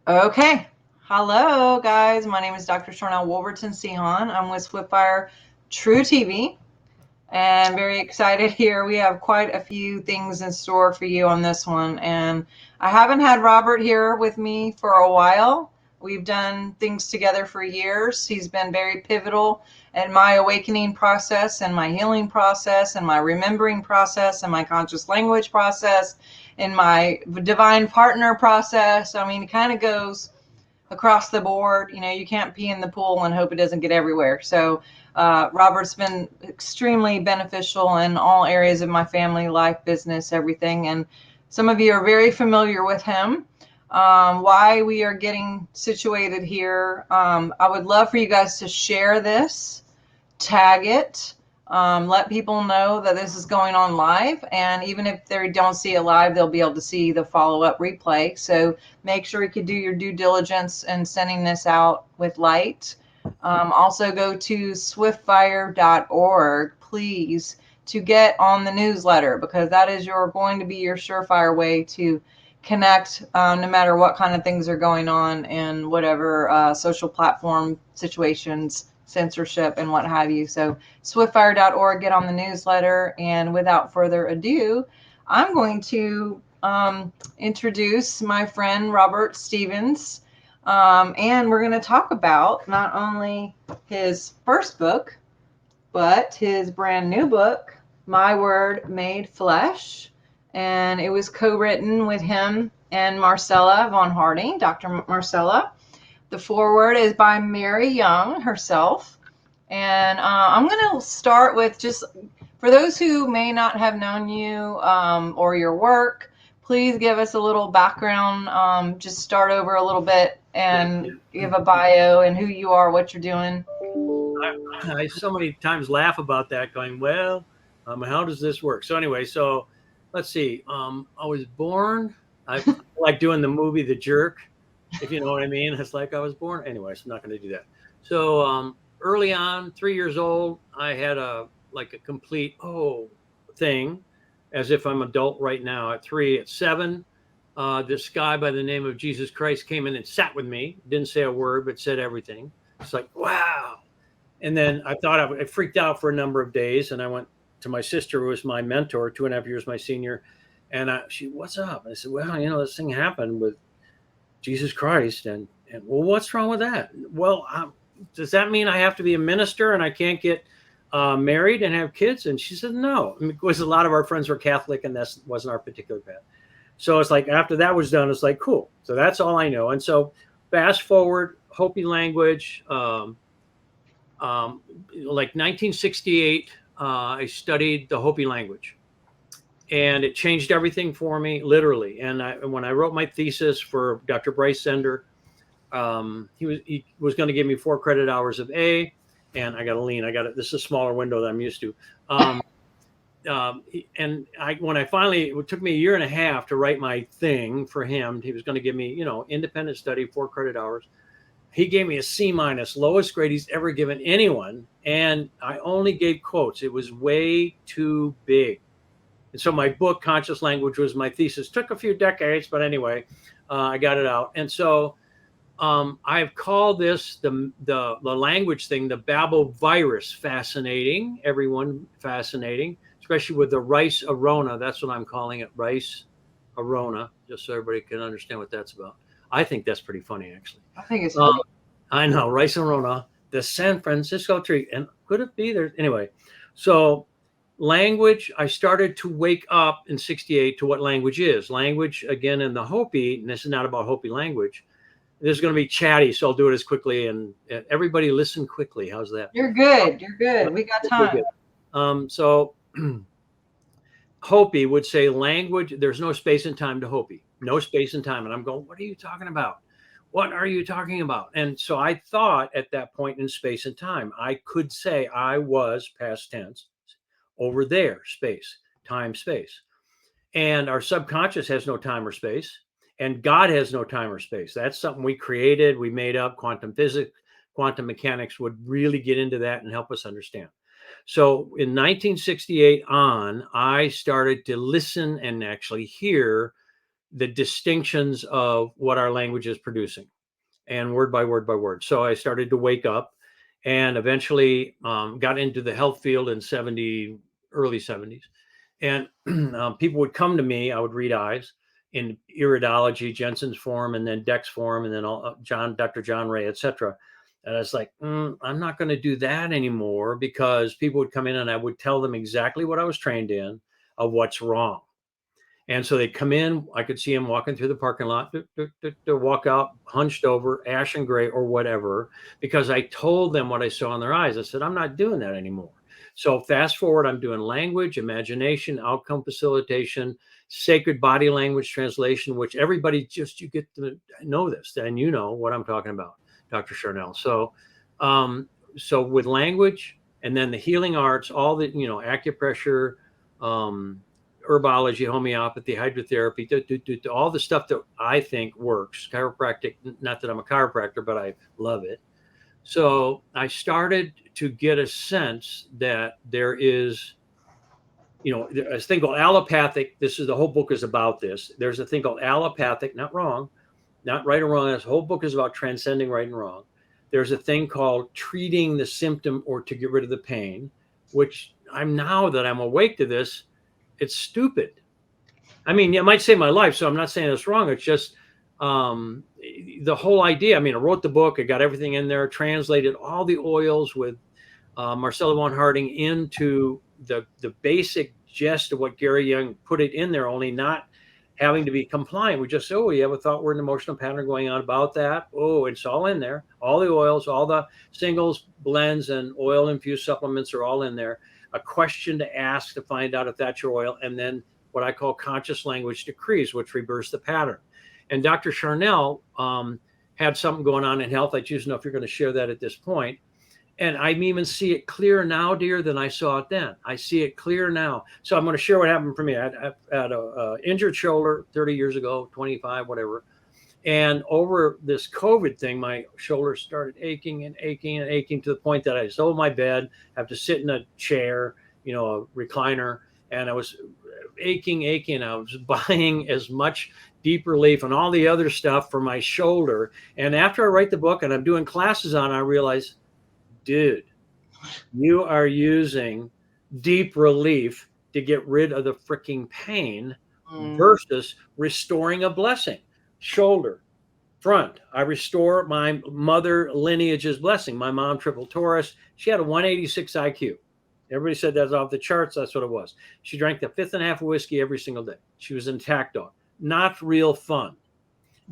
Okay. Hello, guys. My name is Dr. Sharnael Wolverton Sihon. I'm with Swiftfire True TV and very excited here. We have quite a few things in store for you on this one. And I haven't had Robert here with me for a while. We've done things together for years. He's been very pivotal in my awakening process and my healing process and my remembering process and my conscious language process and my divine partner process. I mean, it kind of goes across the board. You know, you can't pee in the pool and hope it doesn't get everywhere. So Robert's been extremely beneficial in all areas of my family life, business, everything. And some of you are very familiar with him. Why we are getting situated here. I would love for you guys to share this, tag it, let people know that this is going on live. And even if they don't see it live, they'll be able to see the follow-up replay. So make sure you can do your due diligence in sending this out with light. Also go to swiftfire.org, please, to get on the newsletter, because that is going to be your surefire way to connect no matter what kind of things are going on in whatever social platform situations, censorship, and what have you. So swiftfire.org, get on the newsletter. And without further ado, I'm going to introduce my friend Robert Stevens. And we're going to talk about not only his first book, but his brand new book, My Word Made Flesh. And it was co-written with him and Marcella von Harding, Dr. Marcella. The foreword is by Mary Young herself. And I'm going to start with, just for those who may not have known you or your work, please give us a little background. Just start over a little bit and give a bio and who you are, what you're doing. I so many times laugh about that, going, well, how does this work? So anyway, let's see. I was born, I like doing the movie The Jerk, if you know what I mean. It's like I was born. Anyway, so I'm not going to do that. So early on, 3 years old, I had a complete thing, as if I'm adult right now. At 3, at 7, this guy by the name of Jesus Christ came in and sat with me. Didn't say a word, but said everything. It's like, wow. And then I thought I freaked out for a number of days, and I went to my sister, who was my mentor, 2.5 years my senior, and she, what's up? I said, well, this thing happened with Jesus Christ, and well, what's wrong with that? Well, does that mean I have to be a minister and I can't get married and have kids? And she said, no, because a lot of our friends were Catholic, and that wasn't our particular path. So it's like, after that was done, it's like, cool. So that's all I know. And so fast forward, Hopi language. Like 1968, I studied the Hopi language, and it changed everything for me, literally. And when I wrote my thesis for Dr. Bryce Sender, he was going to give me 4 credit hours of A, and I got to lean. This is a smaller window that I'm used to. And when I finally, it took me 1.5 years to write my thing for him. He was going to give me, independent study, 4 credit hours. He gave me a C-, lowest grade he's ever given anyone. And I only gave quotes. It was way too big. And so my book, Conscious Language, was my thesis. Took a few decades, but anyway, I got it out. And so I've called this, the language thing, the Babel virus. Fascinating. Everyone fascinating, especially with the rice arona. That's what I'm calling it, rice arona, just so everybody can understand what that's about. I think that's pretty funny, actually. I think it's funny. I know, rice and Rona, the San Francisco tree. And could it be there? Anyway, so language, I started to wake up in 68 to what language is. Language, again, in the Hopi, and this is not about Hopi language. This is going to be chatty, so I'll do it as quickly. And everybody listen quickly. How's that? You're good. You're good. We got time. So Hopi would say language, there's no space and time to Hopi. No space and time. And I'm going, what are you talking about? What are you talking about? And so I thought at that point in space and time, I could say I was, past tense, over there, space, time, space. And our subconscious has no time or space. And God has no time or space. That's something we created, we made up. Quantum physics, quantum mechanics would really get into that and help us understand. So in 1968 on, I started to listen and actually hear the distinctions of what our language is producing, and word by word by word. So I started to wake up, and eventually got into the health field in early 70s. And people would come to me. I would read eyes in iridology, Jensen's form, and then Dex form, and then Dr. John Ray, etc. And I was like, I'm not going to do that anymore, because people would come in and I would tell them exactly what I was trained in of what's wrong. And so they come in, I could see them walking through the parking lot, walk out hunched over, ash and gray or whatever, because I told them what I saw in their eyes. I said, I'm not doing that anymore. So fast forward, I'm doing language, imagination, outcome facilitation, sacred body language translation, which everybody you get to know this, and you know what I'm talking about, Dr. Sharnael. So with language, and then the healing arts, all the, acupressure, herbology, homeopathy, hydrotherapy, all the stuff that I think works. Chiropractic, not that I'm a chiropractor, but I love it. So I started to get a sense that there is, a thing called allopathic. The whole book is about this. There's a thing called allopathic, not wrong, not right or wrong. This whole book is about transcending right and wrong. There's a thing called treating the symptom or to get rid of the pain, which now that I'm awake to this, it's stupid. I mean, it might save my life, so I'm not saying it's wrong. It's just the whole idea. I mean, I wrote the book. I got everything in there, translated all the oils with Marcella von Harding into the basic gist of what Gary Young put it in there, only not having to be compliant. We just say, oh, you have a thought, word, and emotional pattern going on about that. Oh, it's all in there. All the oils, all the singles, blends, and oil-infused supplements are all in there. A question to ask to find out if that's your oil, and then what I call conscious language decrees, which reverse the pattern. And Dr. Sharnael had something going on in health. I choose to know if you're going to share that at this point. And I even see it clearer now, dear, than I saw it then. I see it clear now. So I'm going to share what happened for me. I had an injured shoulder 30 years ago, 25, whatever. And over this COVID thing, my shoulder started aching and aching and aching to the point that I sold my bed, have to sit in a chair, a recliner, and I was aching. I was buying as much deep relief and all the other stuff for my shoulder. And after I write the book and I'm doing classes on it, I realize, dude, you are using deep relief to get rid of the freaking pain versus restoring a blessing. Shoulder, front, I restore my mother lineage's blessing. My mom, triple Taurus, she had a 186 IQ. Everybody said that's off the charts. That's what it was. She drank the fifth and a half of whiskey every single day. She was an attack dog. Not real fun.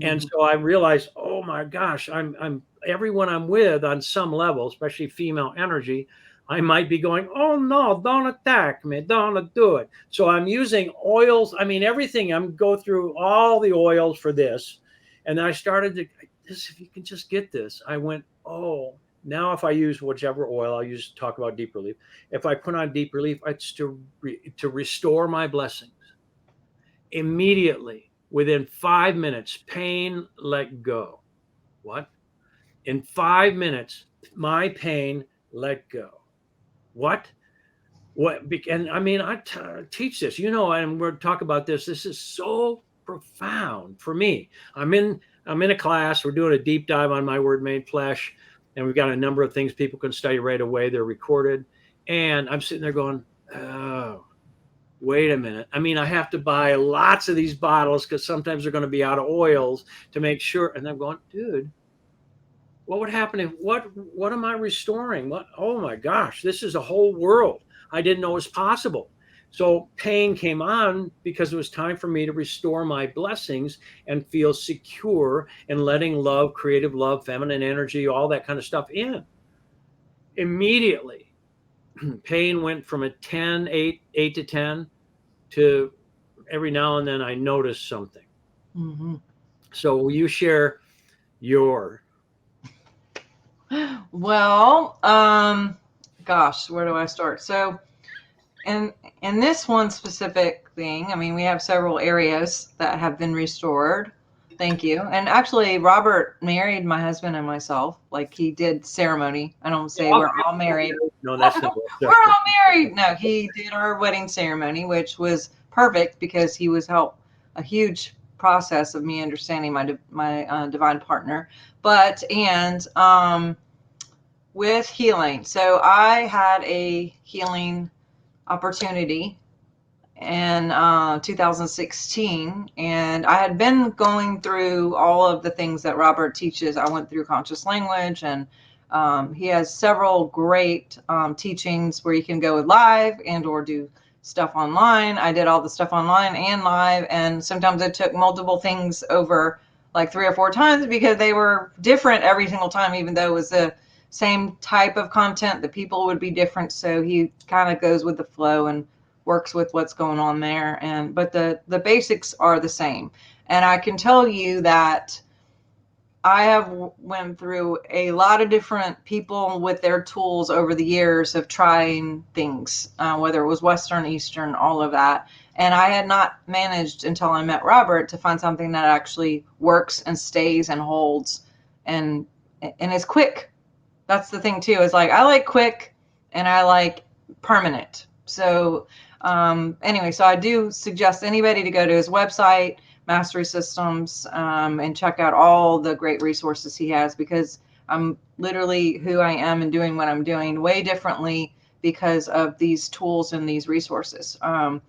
And so I realized, oh my gosh, I'm everyone I'm with on some level, especially female energy, I might be going, oh no, don't attack me, don't do it. So I'm using oils. I mean, everything. I'm go through all the oils for this. And then I started to, if you can just get this, I went, oh, now if I use whichever oil, I'll talk about deep relief. If I put on deep relief, it's to restore my blessings. Immediately, within 5 minutes, pain let go. What? In 5 minutes, my pain let go. What? And I mean, I teach this, and we're talking about this. This is so profound for me. I'm in a class. We're doing a deep dive on My Word Made Flesh, and we've got a number of things people can study right away. They're recorded, and I'm sitting there going, oh, wait a minute. I mean, I have to buy lots of these bottles because sometimes they're going to be out of oils to make sure. And I'm going, dude, what would happen if what am I restoring? Oh my gosh, this is a whole world I didn't know was possible. So pain came on because it was time for me to restore my blessings and feel secure and letting love, creative love, feminine energy, all that kind of stuff in. Immediately, pain went from a 10, 8 to 10 to every now and then I notice something. Mm-hmm. So will you share your? Well, gosh, where do I start? So in this one specific thing, I mean, we have several areas that have been restored. Thank you. And actually, Robert married my husband and myself. Like, he did ceremony. I don't say we're all married. No, that's not. We're all married. No, he did our wedding ceremony, which was perfect because he was a huge process of me understanding my divine partner. With healing, so I had a healing opportunity in 2016, and I had been going through all of the things that Robert teaches. I went through conscious language, and he has several great teachings where you can go live and or do stuff online. I did all the stuff online and live, and sometimes I took multiple things over like 3 or 4 times because they were different every single time, even though it was the same type of content, the people would be different. So he kind of goes with the flow and works with what's going on there. But the basics are the same. And I can tell you that I have went through a lot of different people with their tools over the years of trying things, whether it was Western, Eastern, all of that. And I had not managed until I met Robert to find something that actually works and stays and holds and is quick. That's the thing too, is like, I like quick and I like permanent. So anyway, so I do suggest anybody to go to his website, Mastery Systems, and check out all the great resources he has, because I'm literally who I am and doing what I'm doing way differently because of these tools and these resources.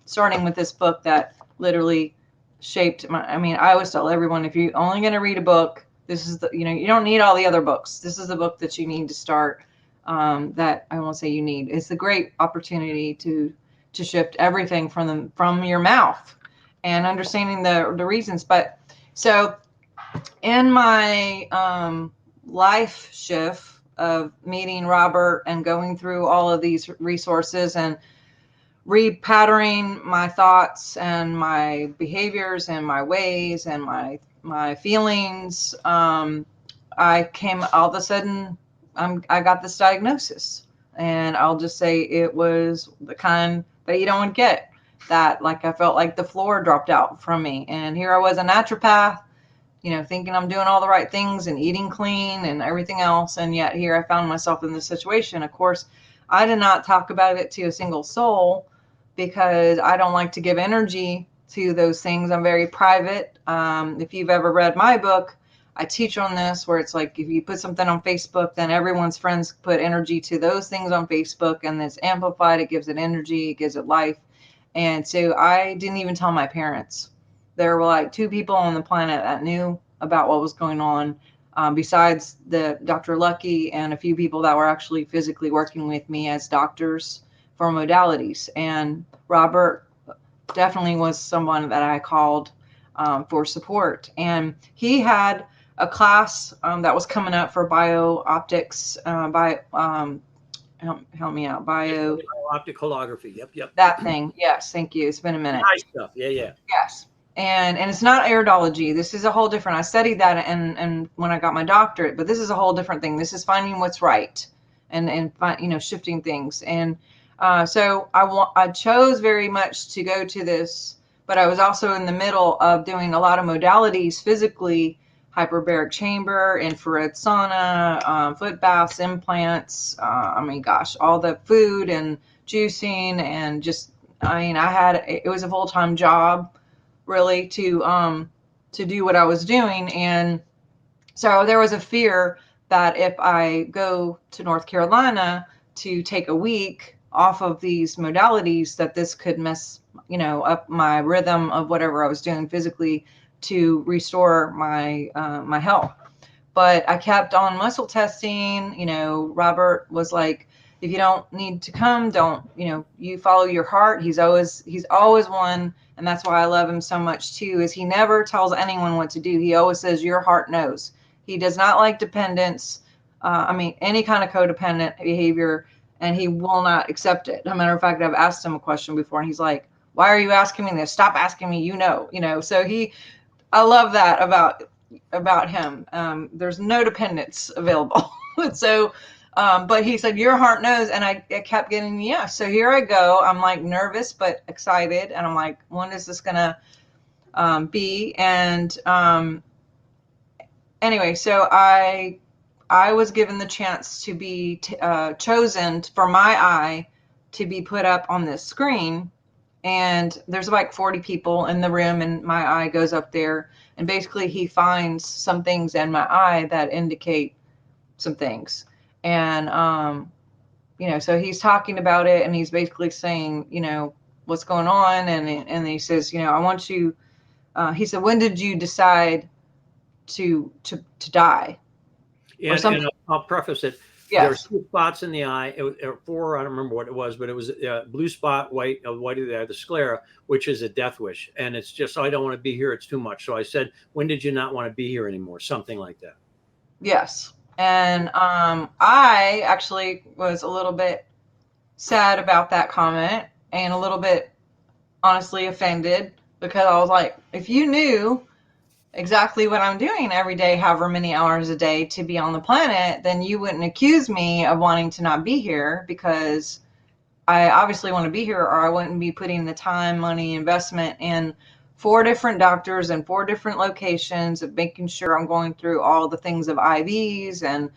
Starting with this book that literally shaped I always tell everyone, if you're only going to read a book, this is you don't need all the other books. This is the book that you need to start. That I won't say you need. It's a great opportunity to shift everything from your mouth and understanding the reasons. But so in my life shift of meeting Robert and going through all of these resources and repatterning my thoughts and my behaviors and my ways and my feelings, I came all of a sudden, I got this diagnosis, and I'll just say it was the kind that you don't get, that like I felt like the floor dropped out from me. And here I was, a naturopath, thinking I'm doing all the right things and eating clean and everything else. And yet here I found myself in this situation. Of course, I did not talk about it to a single soul because I don't like to give energy to those things. I'm very private. If you've ever read my book, I teach on this, where it's like, if you put something on Facebook, then everyone's friends put energy to those things on Facebook, and it's amplified. It gives it energy. It gives it life. And so I didn't even tell my parents. There were like 2 people on the planet that knew about what was going on, besides the Dr. Lucky and a few people that were actually physically working with me as doctors for modalities. And Robert definitely was someone that I called for support. And he had a class that was coming up for Bio-Optics, help me out, Bio-Optic holography. Yep. That thing. Yes, thank you. It's been a minute. Nice stuff. Yeah. Yes. And it's not iridology. This is a whole different. I studied that and when I got my doctorate, but this is a whole different thing. This is finding what's right and shifting things. And so I chose very much to go to this, but I was also in the middle of doing a lot of modalities physically: hyperbaric chamber, infrared sauna, foot baths, implants. All the food and juicing, and just, it was a full-time job really to do what I was doing. And so there was a fear that if I go to North Carolina to take a week off of these modalities, that this could mess, up my rhythm of whatever I was doing physically to restore my my health. But I kept on muscle testing. Robert was like, if you don't need to come, don't, you follow your heart. He's always one. And that's why I love him so much too, is he never tells anyone what to do. He always says, your heart knows. He does not like dependence. Any kind of codependent behavior, and he will not accept it. As a matter of fact, I've asked him a question before and he's like, why are you asking me this? Stop asking me, so I love that about him. There's no dependence available. So, but he said, your heart knows. And I kept getting yes. So here I go. I'm like nervous, but excited. And I'm like, when is this going to be? And anyway, so I was given the chance to be chosen for my eye to be put up on this screen and there's like 40 people in the room, and my eye goes up there, and basically he finds some things in my eye that indicate some things. And so he's talking about it, and he's basically saying, what's going on. And he says, I want you, he said, when did you decide to die, or something? And I'll preface it. There are Yes. 2 spots in the eye, or 4. I don't remember what it was, but it was a blue spot, white of the sclera, which is a death wish. And it's just, I don't want to be here. It's too much. So I said, when did you not want to be here anymore? Something like that. Yes. And I actually was a little bit sad about that comment, and a little bit honestly offended, because I was like, if you knew exactly what I'm doing every day, however many hours a day to be on the planet, then you wouldn't accuse me of wanting to not be here, because I obviously want to be here, or I wouldn't be putting the time, money, investment in 4 different doctors and 4 different locations, of making sure I'm going through all the things of IVs and,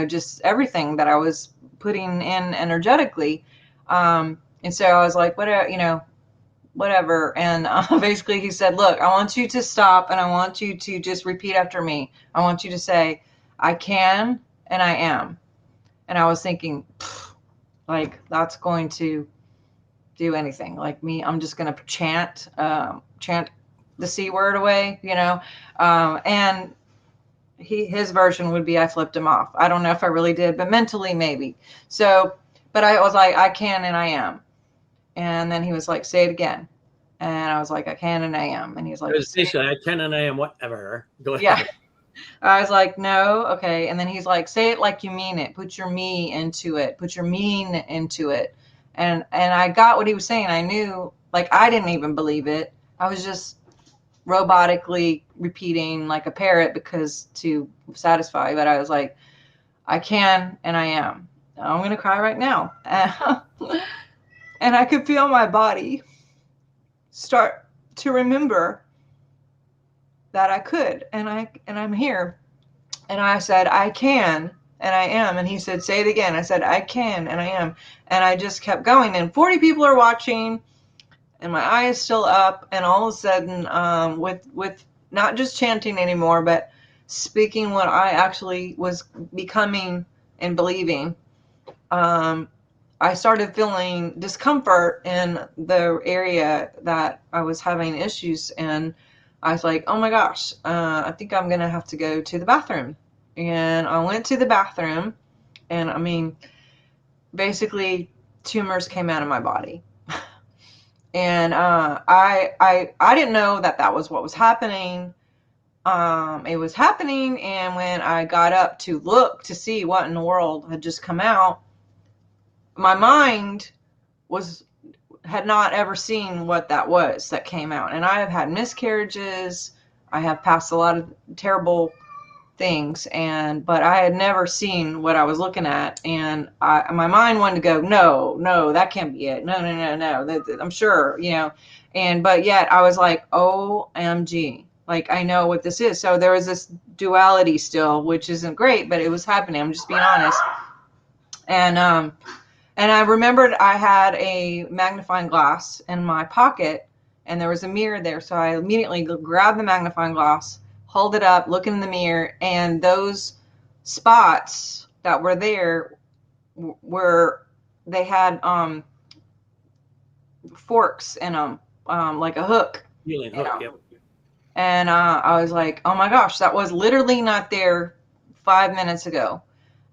just everything that I was putting in energetically. And so I was like, whatever. And basically he said, look, I want you to stop, and I want you to just repeat after me. I want you to say, I can and I am. And I was thinking, like, that's going to do anything. Like me, I'm just going to chant the C word away, and his version would be, I flipped him off. I don't know if I really did, but mentally maybe. So, but I was like, I can and I am. And then he was like, say it again. And I was like, I can and I am. And he was It like, was basically, I can and I am whatever. Go yeah. ahead. I was like, no, okay. And then he's like, say it like you mean it. Put your me into it. Put your mean into it. And I got what he was saying. I knew, like, I didn't even believe it. I was just robotically repeating like a parrot, because to satisfy. But I was like, I can and I am. I'm gonna cry right now. And I could feel my body start to remember that I could, and I'm here. And I said, I can and I am. And he said, say it again. I said, I can and I am. And I just kept going. And 40 people are watching, and my eye is still up. And all of a sudden, with not just chanting anymore, but speaking what I actually was becoming and believing, I started feeling discomfort in the area that I was having issues. And I was like, oh my gosh, I think I'm going to have to go to the bathroom. And I went to the bathroom, and I mean, basically tumors came out of my body. And I didn't know that was what was happening. It was happening. And when I got up to look to see what in the world had just come out, my mind had not ever seen what that was that came out. And I have had miscarriages. I have passed a lot of terrible things, but I had never seen what I was looking at. And my mind wanted to go, no, that can't be it. No. I'm sure, but yet I was like, OMG, like, I know what this is. So there was this duality still, which isn't great, but it was happening. I'm just being honest. And I remembered I had a magnifying glass in my pocket, and there was a mirror there. So I immediately grabbed the magnifying glass, hold it up, look in the mirror, and those spots that were there they had forks in them, like a hook. Healing hook, yep. And I was like, oh my gosh, that was literally not there 5 minutes ago.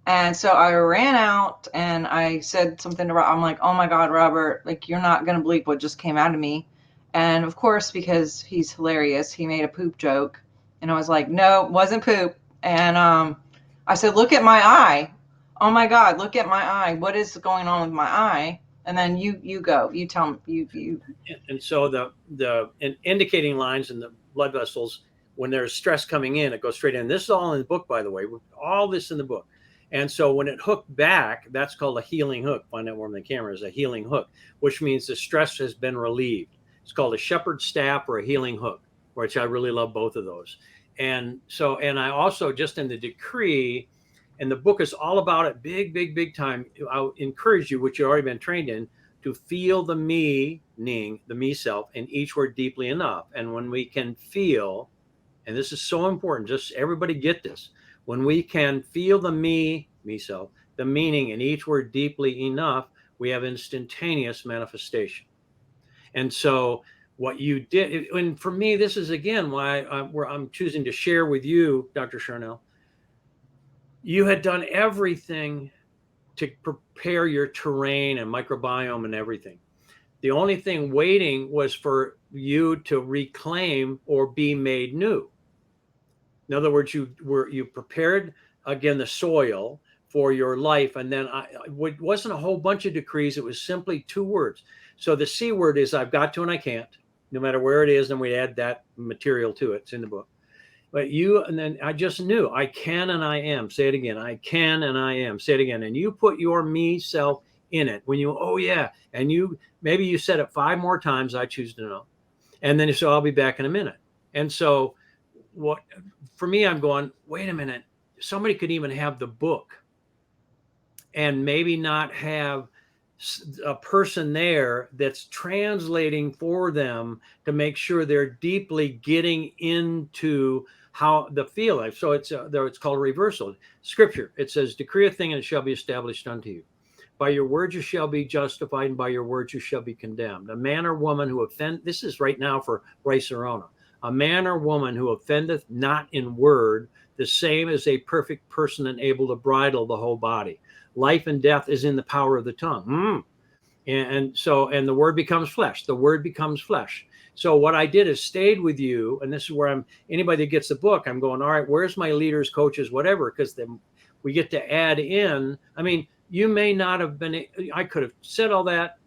And so I ran out and I said something to Robert. I'm like, oh my God, Robert, like, you're not going to believe what just came out of me. And of course, because he's hilarious, he made a poop joke. And I was like, no, it wasn't poop. And I said, look at my eye. Oh my God, look at my eye. What is going on with my eye? And then you go, you tell me, you. And so the indicating lines in the blood vessels, when there's stress coming in, it goes straight in. This is all in the book, by the way, all this in the book. And so when it hooked back, that's called a healing hook. Find out where on the camera is a healing hook, which means the stress has been relieved. It's called a shepherd's staff or a healing hook, which I really love both of those. And so, and I also, just in the decree, and the book is all about it, big time. I'll encourage you, which you've already been trained in, to feel the meaning, the me self, in each word deeply enough. And when we can feel, and this is so important, just everybody get this, when we can feel the me self, the meaning in each word deeply enough, we have instantaneous manifestation. And so what you did, and for me, this is again why I'm choosing to share with you, Dr. Sharnael. You had done everything to prepare your terrain and microbiome and everything. The only thing waiting was for you to reclaim or be made new. In other words, you prepared again the soil for your life, and then it wasn't a whole bunch of decrees. It was simply 2 words. So the C word is I've got to and I can't, no matter where it is. And we add that material to it. It's in the book. But and then I just knew I can and I am. Say it again. I can and I am. Say it again. And you put your me self in it when you, oh yeah. And maybe you said it 5 more times. I choose to know. And then so I'll be back in a minute. And so for me, I'm going, wait a minute. Somebody could even have the book and maybe not have a person there that's translating for them to make sure they're deeply getting into how the feel life. So it's called a reversal. Scripture, it says, decree a thing and it shall be established unto you. By your words you shall be justified, and by your words you shall be condemned. A man or woman who this is right now for Bryce Arona. A man or woman who offendeth not in word, the same as a perfect person and able to bridle the whole body. Life and death is in the power of the tongue. And the word becomes flesh. The word becomes flesh. So what I did is stayed with you, and this is where anybody that gets the book, I'm going, all right, where's my leaders, coaches, whatever, because then we get to add in. I mean, you may not have been, I could have said all that,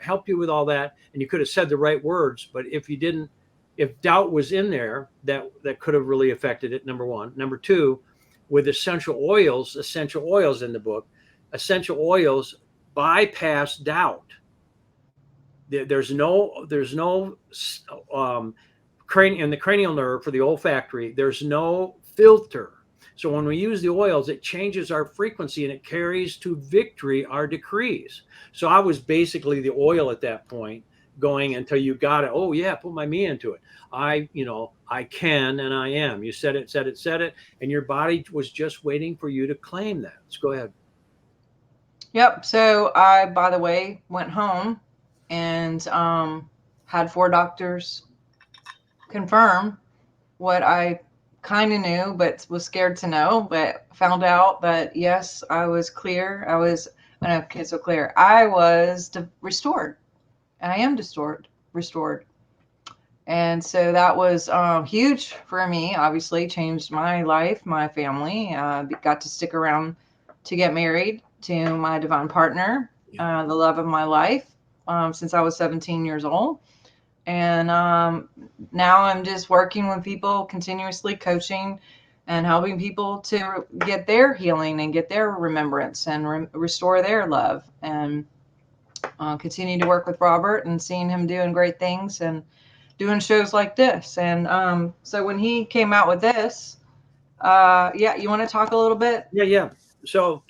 helped you with all that, and you could have said the right words, but if you didn't, if doubt was in there, that could have really affected it, number one. Number two, with essential oils in the book, essential oils bypass doubt. There's no in the cranial nerve for the olfactory, there's no filter. So when we use the oils, it changes our frequency and it carries to victory our decrees. So I was basically the oil at that point, going until you got it. Oh yeah, put my me into it. I can and I am. You said it, and your body was just waiting for you to claim that. Let's go ahead. Yep. So I, by the way, went home and had 4 doctors confirm what I kind of knew, but was scared to know, but found out that yes, I was clear. I was restored. I am restored. And so that was huge for me, obviously changed my life, my family. Got to stick around to get married to my divine partner, the love of my life, since I was 17 years old. And now I'm just working with people, continuously coaching and helping people to get their healing and get their remembrance and restore their love. And continue to work with Robert and seeing him doing great things and doing shows like this. And so when he came out with this, you want to talk a little bit? Yeah. So,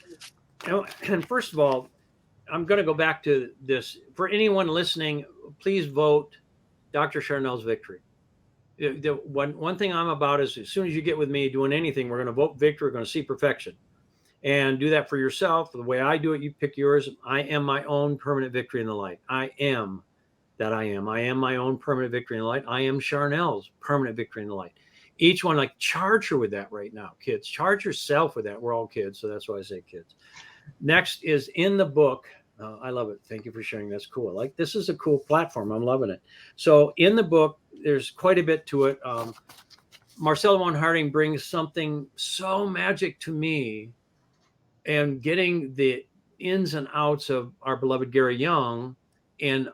and first of all, I'm going to go back to this. For anyone listening, please vote Dr. Sharnael's victory. The one thing I'm about is as soon as you get with me doing anything, we're going to vote victory. We're going to see perfection. And do that for yourself. The way I do it, you pick yours. I am my own permanent victory in the light. I am that I am. I am my own permanent victory in the light. I am Sharnael's permanent victory in the light. Each one, like, charge her with that right now, kids. Charge yourself with that. We're all kids, so that's why I say kids. Next is in the book. I love it. Thank you for sharing. That's cool. Like, this is a cool platform. I'm loving it. So in the book, there's quite a bit to it. Marcella Von Harding brings something so magic to me, and getting the ins and outs of our beloved Gary Young. And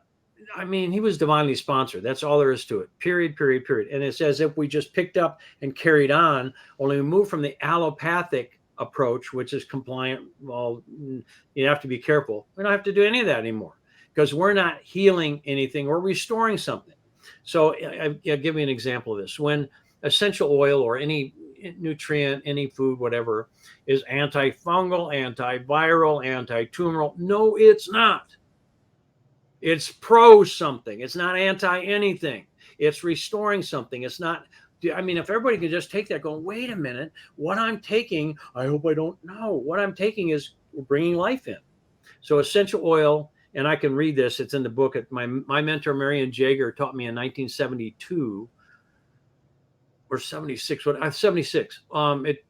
I mean, he was divinely sponsored. That's all there is to it. Period. And it's as if we just picked up and carried on, only we moved from the allopathic approach, which is compliant. Well, you have to be careful. We don't have to do any of that anymore because we're not healing anything. We're restoring something. So I'll give you an example of this. When essential oil or any nutrient, any food, whatever, is antifungal, antiviral, anti-tumoral. No, it's not. It's pro something. It's not anti anything. It's restoring something. It's not. I mean, if everybody could just take that, going, wait a minute, what I'm taking, I hope I don't know. What I'm taking is bringing life in. So essential oil, and I can read this. It's in the book. My mentor Marian Jager taught me in 1972 or 76. 76.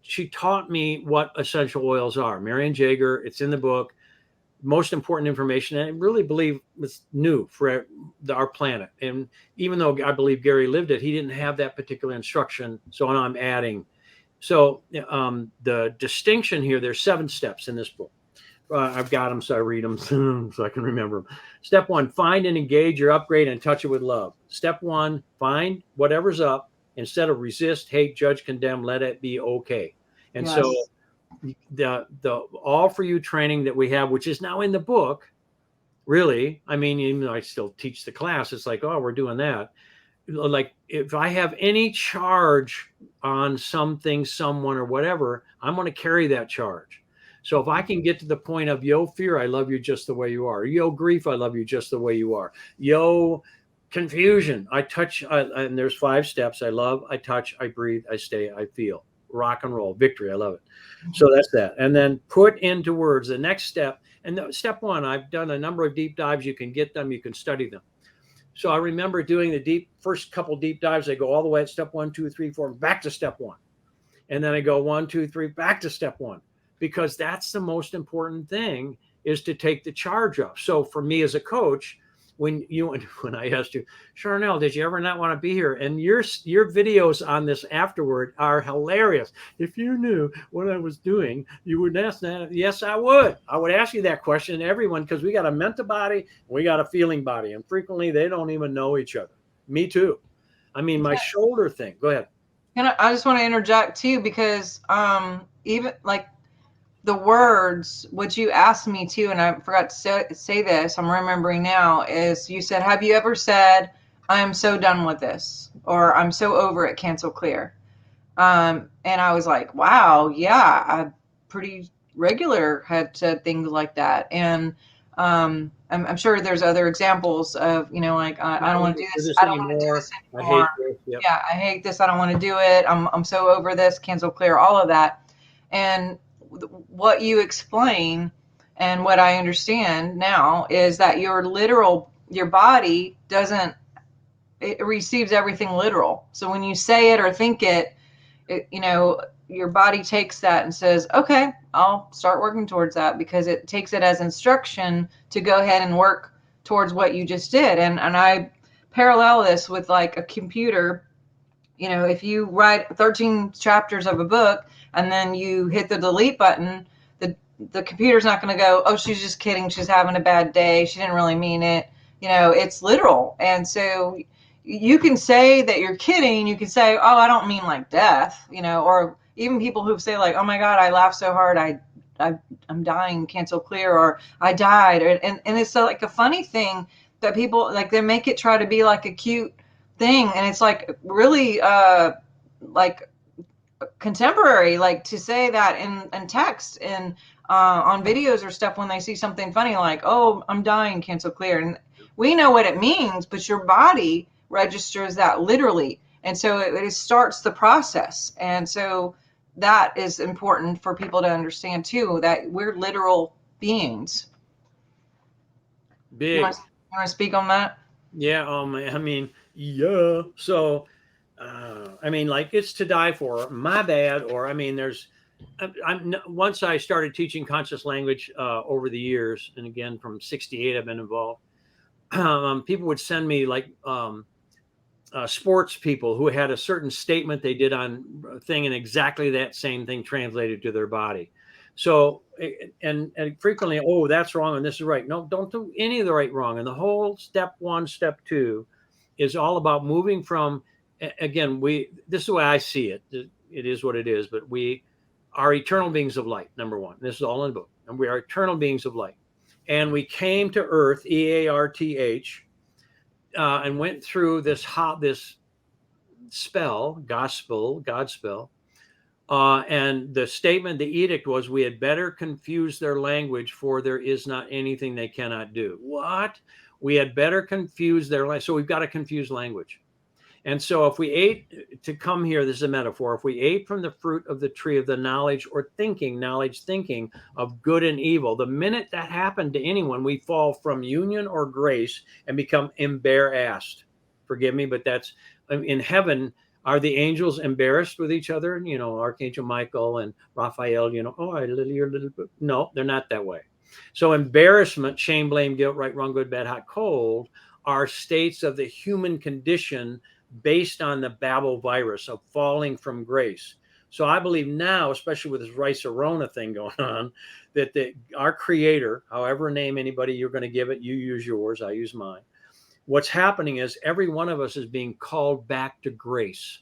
She taught me what essential oils are. Marian Jager. It's in the book. Most important information, and I really believe it's new for our planet. And even though I believe Gary lived it, he didn't have that particular instruction. So I'm adding. So the distinction here, there's 7 steps in this book. I've got them, so I read them so I can remember them. Step 1, find and engage your upgrade and touch it with love. Step 1, find whatever's up. Instead of resist, hate, judge, condemn, let it be okay. And Yes. so the all for you training that we have, which is now in the book, really, I mean, even though I still teach the class, it's like, oh, we're doing that. Like if I have any charge on something, someone, or whatever, I'm going to carry that charge. So if I can get to the point of, yo, fear, I love you just the way you are. Yo, grief, I love you just the way you are. Yo, confusion, I touch, and there's 5 steps. I love, I touch, I breathe, I stay, I feel. Rock and roll, victory, I love it. So that's that. And then put into words the next step. And step 1, I've done a number of deep dives. You can get them, you can study them. So I remember doing the first couple deep dives. I go all the way at step 1, 2, 3, 4, back to step 1. And then I go 1, 2, 3, back to step 1, because that's the most important thing, is to take the charge up. So for me as a coach, when I asked you, Sharnael, did you ever not want to be here? And your videos on this afterward are hilarious. If you knew what I was doing, you would ask that. Yes, I would. I would ask you that question to everyone, because we got a mental body and we got a feeling body, and frequently they don't even know each other. Me too. I mean, my shoulder thing. Go ahead. And I just want to interject too, because even like the words, what you asked me to, and I forgot to say this, I'm remembering now, is you said, have you ever said, I am so done with this, or I'm so over it, cancel clear? And I was like, wow, yeah, I pretty regular had said things like that. And I'm sure there's other examples of, like, I don't want to do this. I don't want to do this anymore. I hate this. Yep. Yeah, I hate this. I don't want to do it. I'm so over this, cancel clear, all of that. And what you explain and what I understand now is that your body it receives everything literal. So when you say it or think it, your body takes that and says, okay, I'll start working towards that, because it takes it as instruction to go ahead and work towards what you just did. And I parallel this with like a computer. If you write 13 chapters of a book and then you hit the delete button, the computer's not going to go, oh, she's just kidding, she's having a bad day, she didn't really mean it. It's literal. And so you can say that you're kidding. You can say, oh, I don't mean like death, or even people who say like, oh my God, I laughed so hard, I'm dying, cancel clear, or I died. And it's like a funny thing that people like, they make it try to be like a cute thing. And it's like really like contemporary, like to say that in text and on videos or stuff when they see something funny, like, oh, I'm dying, cancel clear. And we know what it means, but your body registers that literally. And so it starts the process. And so that is important for people to understand too, that we're literal beings. Big. You want to speak on that? Yeah. I mean, yeah. So, I mean, like, it's to die for. My bad. Or, I mean, once I started teaching conscious language over the years, and again from '68, I've been involved. People would send me like sports people who had a certain statement they did on a thing, and exactly that same thing translated to their body. So, and frequently, oh, that's wrong and this is right. No, don't do any of the right, wrong. And the whole step 1, step 2 is all about moving from, again, this is the way I see it. It is what it is, but we are eternal beings of light, number 1. This is all in the book. And we are eternal beings of light. And we came to earth, EARTH, and went through this spell, God spell. And the statement, the edict was, we had better confuse their language, for there is not anything they cannot do. What? We had better confuse their language. So we've got to confuse language. And so if we ate, to come here, this is a metaphor, if we ate from the fruit of the tree of the knowledge thinking of good and evil, the minute that happened to anyone, we fall from union or grace and become embarrassed. Forgive me, but that's in heaven. Are the angels embarrassed with each other? You know, Archangel Michael and Raphael, you know, oh, you're a little bit. No, they're not that way. So embarrassment, shame, blame, guilt, right, wrong, good, bad, hot, cold are states of the human condition based on the Babel virus of falling from grace. So I believe now, especially with this Rice-A-Rona thing going on, that our creator, however name anybody you're going to give it, you use yours, I use mine. What's happening is every one of us is being called back to grace.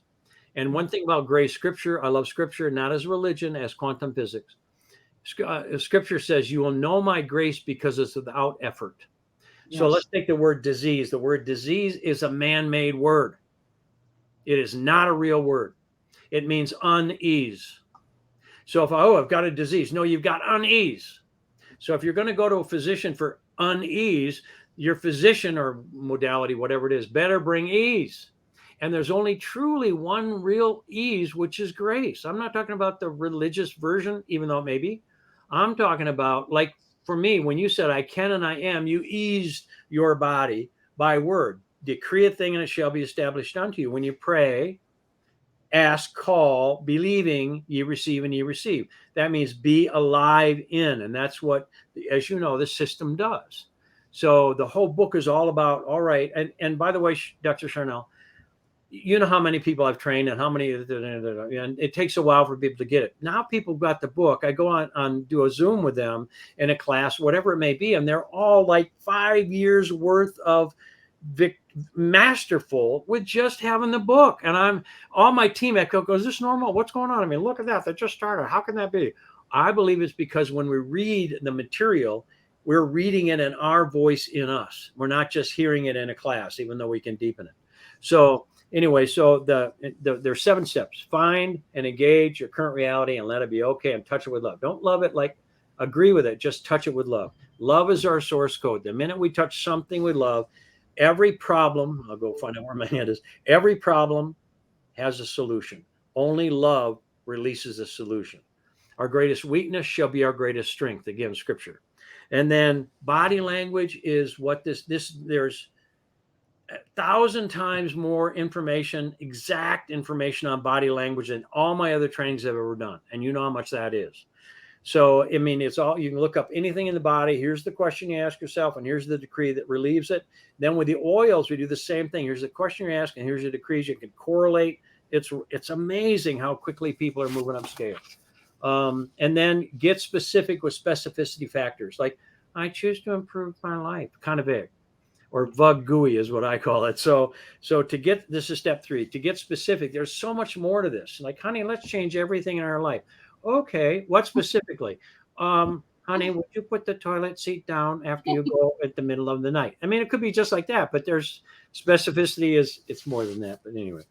And one thing about grace, scripture, I love scripture, not as religion, as quantum physics. Scripture says, you will know my grace because it's without effort. Yes. So let's take the word disease. The word disease is a man-made word. It is not a real word. It means unease. So if I've got a disease, no, you've got unease. So if you're going to go to a physician for unease, your physician or modality, whatever it is, better bring ease. And there's only truly one real ease, which is grace. I'm not talking about the religious version, even though it may be. I'm talking about, like for me, when you said I can and I am, you eased your body by word. Decree a thing and it shall be established unto you. When you pray, ask, call, believing, ye receive and ye receive. That means be alive in. And that's what, as you know, the system does. So the whole book is all about, all right. And by the way, Dr. Sharnael, you know how many people I've trained and how many, and it takes a while for people to get it. Now people got the book. I go on do a Zoom with them in a class, whatever it may be. And they're all like 5 years worth of masterful with just having the book. And all my team echo goes, is this normal? What's going on? I mean, look at that. They just started. How can that be? I believe it's because when we read the material, we're reading it in our voice in us. We're not just hearing it in a class, even though we can deepen it. So anyway, so there's 7 steps. Find and engage your current reality and let it be okay and touch it with love. Don't love it like agree with it. Just touch it with love. Love is our source code. The minute we touch something with love, every problem, I'll go find out where my hand is. Every problem has a solution. Only love releases a solution. Our greatest weakness shall be our greatest strength. Again, scripture. And then body language is what there's 1,000 times more information, exact information on body language than all my other trainings I've ever done. And you know how much that is. So, I mean, it's all, you can look up anything in the body. Here's the question you ask yourself, and here's the decree that relieves it. Then with the oils, we do the same thing. Here's the question you ask, and here's the decrees. You can correlate. It's amazing how quickly people are moving upscale. And then get specific with specificity factors. Like, I choose to improve my life, kind of vague. Or VUG GUI is what I call it. So to get, this is step 3, to get specific, there's so much more to this. Like, honey, let's change everything in our life. Okay, what specifically? Honey, would you put the toilet seat down after you go at the middle of the night? I mean, it could be just like that, but there's specificity it's more than that. But anyway,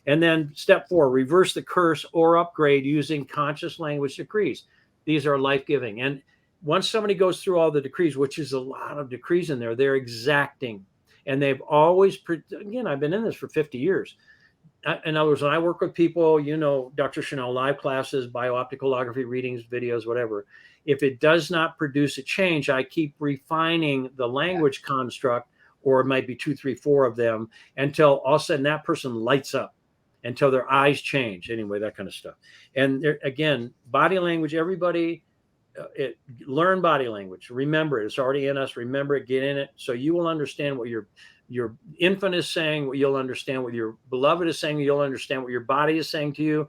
and then step 4, reverse the curse or upgrade using conscious language decrees. These are life-giving. And once somebody goes through all the decrees, which is a lot of decrees in there, they're exacting. And they've always, again, I've been in this for 50 years. In other words, when I work with people, you know, Dr. Sharnael, live classes, Bio-Optic holography readings, videos, whatever. If it does not produce a change, I keep refining the language construct, or it might be 2, 3, 4 of them, until all of a sudden that person lights up, until their eyes change. Anyway, that kind of stuff. And there, again, body language, everybody, learn body language. Remember it. It's already in us. Remember it. Get in it. So you will understand what your infant is saying, what you'll understand what your beloved is saying, you'll understand what your body is saying to you.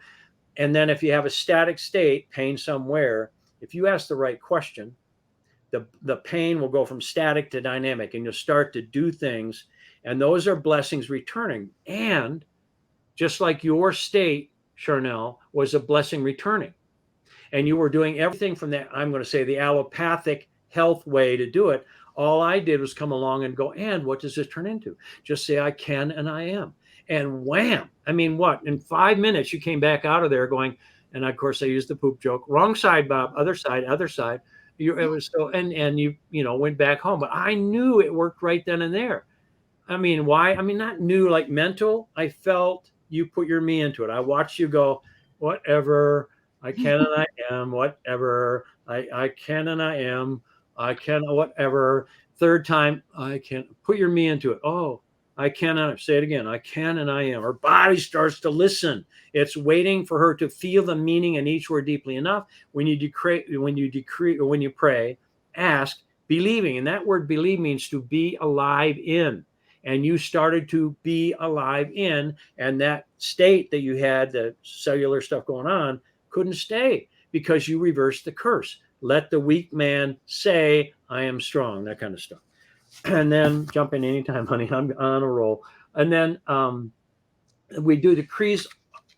And then if you have a static state, pain somewhere, if you ask the right question, the pain will go from static to dynamic, and you'll start to do things. And those are blessings returning. And just like your state, Sharnael, was a blessing returning. And you were doing everything from that, I'm going to say, the allopathic health way to do it. All I did was come along and go, and what does this turn into? Just say I can and I am. And wham. I mean, what? In 5 minutes, you came back out of there going, and of course, I used the poop joke. Wrong side, Bob. Other side, other side. It was so, and you went back home, but I knew it worked right then and there. I mean, why? I mean, not new, like mental. I felt you put your me into it. I watched you go, whatever. I can and I am. Whatever. I can and I am. I can whatever. Third time, I can put your me into it. Oh, I can and say it again. I can and I am. Her body starts to listen. It's waiting for her to feel the meaning in each word deeply enough. When you pray, ask, believing. And that word believe means to be alive in, and you started to be alive in, and that state that you had, the cellular stuff going on, couldn't stay because you reversed the curse. Let the weak man say, I am strong, that kind of stuff. And then jump in anytime, honey. I'm on a roll. And then we do decrease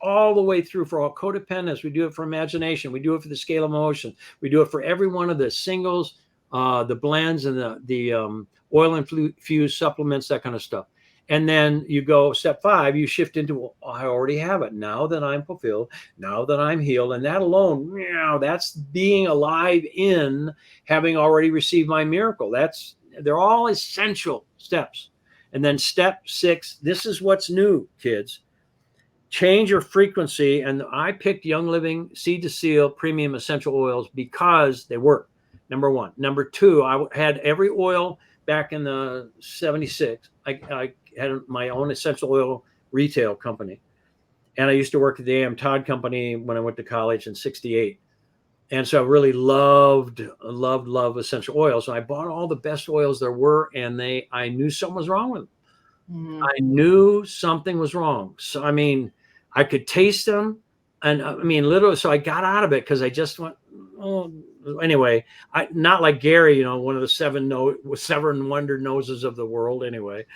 all the way through for all codependence. We do it for imagination. We do it for the scale of motion. We do it for every one of the singles, the blends, and the oil infused supplements, that kind of stuff. And then you go step 5, you shift into, well, I already have it. Now that I'm fulfilled, now that I'm healed, and that alone, that's being alive in having already received my miracle. They're all essential steps. And then step 6, this is what's new, kids. Change your frequency. And I picked Young Living Seed to Seal Premium Essential Oils because they work. Number 1. Number 2, I had every oil back in the 76. I had my own essential oil retail company. And I used to work at the A.M. Todd Company when I went to college in 68. And so I really loved essential oils. So I bought all the best oils there were, and I knew something was wrong with them. Mm-hmm. I knew something was wrong. So, I mean, I could taste them. And I mean, literally, so I got out of it because I just went, oh, anyway, not like Gary, one of the seven wonder noses of the world anyway.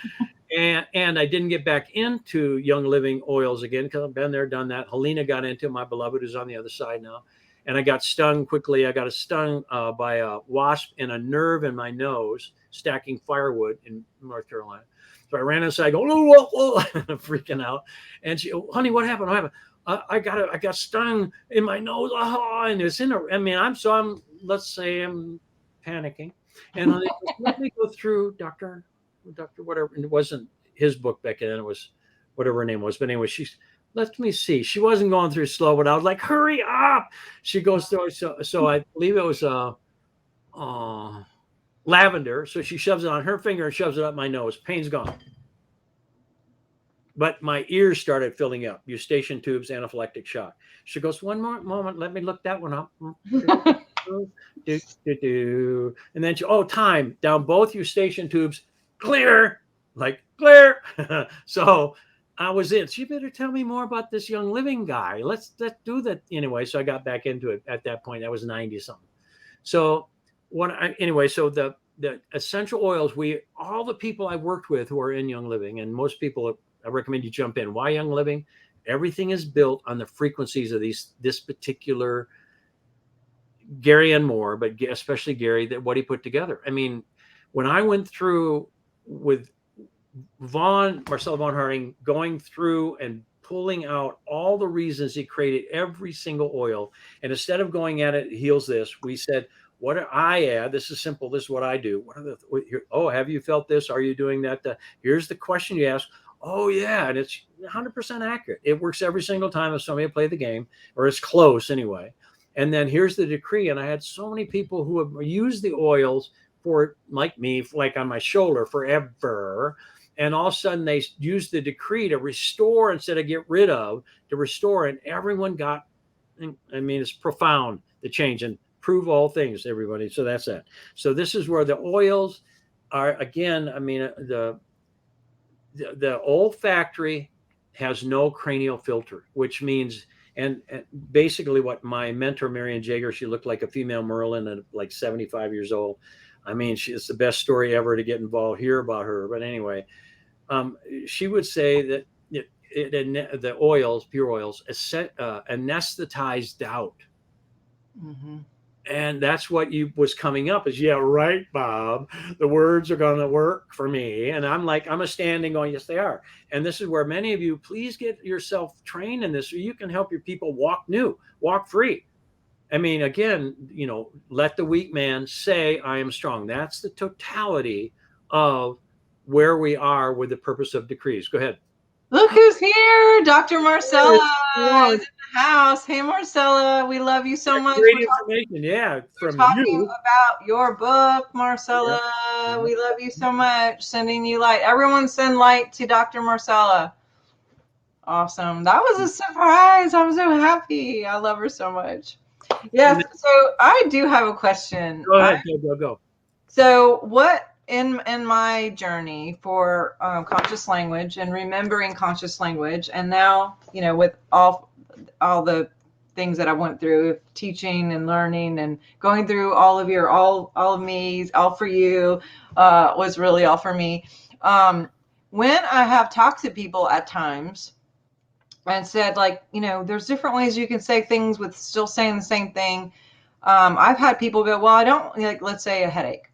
And I didn't get back into Young Living oils again because I've been there, done that. Helena got into my beloved, who's on the other side now. And I got stung quickly. I got stung by a wasp in a nerve in my nose, stacking firewood in North Carolina. So I ran inside, go, oh, freaking out. And she, oh, honey, what happened? What happened? I got stung in my nose. Oh, and it's let's say I'm panicking. And I, let me go through Dr. Whatever. And it wasn't his book back then. It was whatever her name was. But anyway, let me see. She wasn't going through slow, but I was like, hurry up. She goes through. So I believe it was lavender. So she shoves it on her finger and shoves it up my nose. Pain's gone. But my ears started filling up. Eustachian tubes, anaphylactic shock. She goes, one more moment. Let me look that one up. And then time. Down both eustachian tubes. Clear. So I was in. So you better tell me more about this Young Living guy. Let's do that anyway. So I got back into it at that point. That was 90 something. So so the essential oils, all the people I worked with who are in Young Living, and most people, I recommend you jump in. Why Young Living? Everything is built on the frequencies of this particular Gary and more, but especially Gary, that what he put together. I mean, when I went through with Marcel von Harding, going through and pulling out all the reasons he created every single oil, and instead of going at it, heals this, we said, what do I add? This is simple. This is what I do. Have you felt this? Are you doing that? Here's the question you ask. Oh, yeah. And it's 100% accurate. It works every single time if somebody played the game, or it's close anyway. And then here's the decree. And I had so many people who have used the oils for, like me, like on my shoulder forever. And all of a sudden they used the decree to restore instead of get rid of, to restore. And everyone got, I mean, it's profound, the change. And prove all things, everybody. So that's that. So this is where the oils are, again, I mean, the olfactory has no cranial filter, which means, and basically what my mentor, Marian Jaeger, she looked like a female Merlin at like 75 years old. I mean, it's the best story ever to get involved here about her. But anyway, she would say that the oils, pure oils, anesthetized doubt. Mm-hmm. And that's what was coming up is, yeah, right, Bob. The words are going to work for me. And I'm standing going, yes, they are. And this is where many of you, please get yourself trained in this so you can help your people walk new, walk free. I mean, again, let the weak man say, I am strong. That's the totality of where we are with the purpose of decrees. Go ahead. Look who's here. Dr. Marcella Yes, is in the house. Hey, Marcella, we love you so much. great information. Yeah, We're from talking you. about your book, Marcella. Yeah. We love you so much. Sending you light. Everyone send light to Dr. Marcella. Awesome. That was a surprise. I'm so happy. I love her so much. Yes. So I do have a question. Go ahead. Go. So what in my journey for conscious language and remembering conscious language, and now with all the things that I went through, teaching and learning and going through all of me, all for you, was really all for me. When I have talked to people at times and said, like, there's different ways you can say things with still saying the same thing. I've had people go, well, I don't, like, let's say a headache.